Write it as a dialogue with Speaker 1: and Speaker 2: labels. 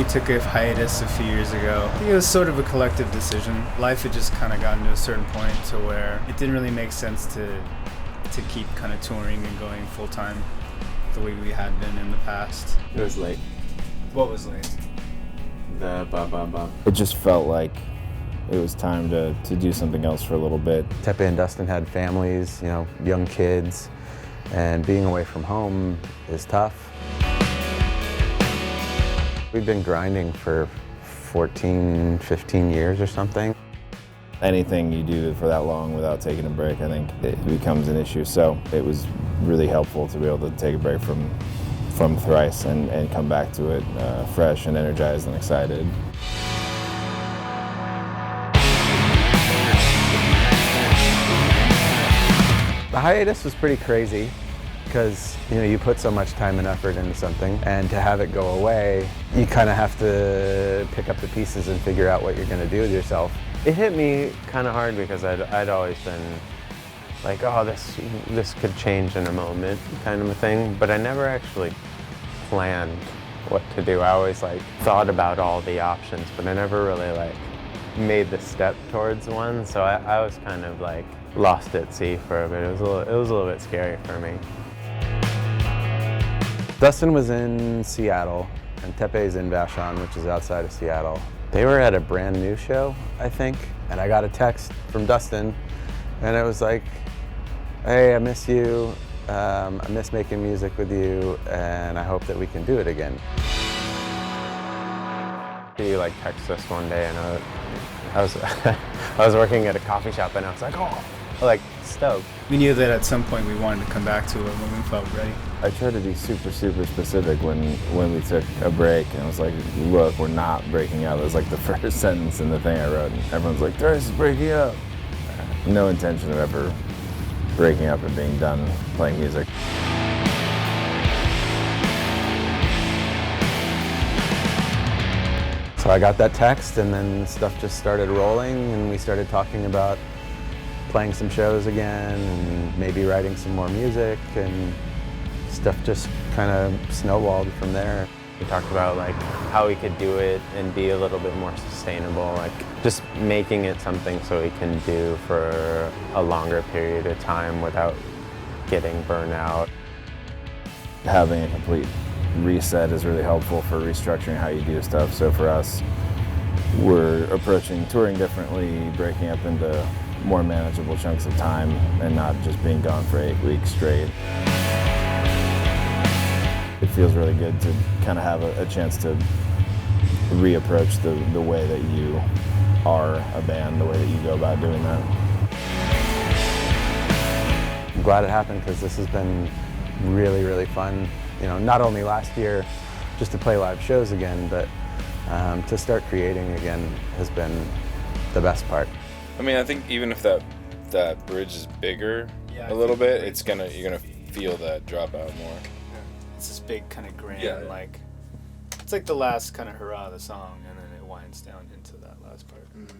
Speaker 1: took a hiatus a few years ago. I think it was sort of a collective decision. Life had just kind of gotten to a certain point to where it didn't really make sense to keep kind of touring and going full-time the way we had been in the past.
Speaker 2: It was late.
Speaker 1: What was late?
Speaker 2: The ba.
Speaker 3: It just felt like it was time to do something else for a little bit.
Speaker 4: Tepe and Dustin had families, young kids, and being away from home is tough. We've been grinding for 14, 15 years or something.
Speaker 3: Anything you do for that long without taking a break, I think it becomes an issue. So it was really helpful to be able to take a break from Thrice and come back to it fresh and energized and excited.
Speaker 4: The hiatus was pretty crazy because you put so much time and effort into something, and to have it go away, you kind of have to pick up the pieces and figure out what you're going to do with yourself.
Speaker 2: It hit me kind of hard because I'd always been like, oh, this could change in a moment kind of a thing, but I never actually planned what to do. I always thought about all the options, but I never really made the step towards one. So I was kind of lost at sea for a bit. It was a little bit scary for me.
Speaker 4: Dustin was in Seattle, and Tepe's in Vashon, which is outside of Seattle. They were at a brand new show, I think, and I got a text from Dustin, and it was like, hey, I miss you, I miss making music with you, and I hope that we can do it again.
Speaker 2: He texted us one day, and I was working at a coffee shop, and I was like, oh, stoked.
Speaker 1: We knew that at some point we wanted to come back to it when we felt ready.
Speaker 3: I tried to be super, super specific when we took a break, and I was like, look, we're not breaking up. It was the first sentence in the thing I wrote, and everyone's like, Thrice is breaking up. No intention of ever breaking up and being done playing music.
Speaker 4: So I got that text, and then stuff just started rolling, and we started talking about playing some shows again and maybe writing some more music, and stuff just kind of snowballed from there.
Speaker 2: We talked about how we could do it and be a little bit more sustainable, just making it something so we can do for a longer period of time without getting burnout.
Speaker 3: Having a complete reset is really helpful for restructuring how you do stuff. So for us, we're approaching touring differently, breaking up into more manageable chunks of time and not just being gone for 8 weeks straight. It feels really good to kind of have a chance to reapproach the way that you are a band, the way that you go about doing that.
Speaker 4: I'm glad it happened because this has been really, really fun. Not only last year just to play live shows again, but to start creating again has been the best part.
Speaker 5: I mean, I think even if that bridge is bigger a little bit, you're gonna feel that drop out more.
Speaker 1: It's this big kind of grand,
Speaker 5: Yeah.
Speaker 1: it's the last kind of hurrah of the song, and then it winds down into that last part.
Speaker 2: Mm-hmm.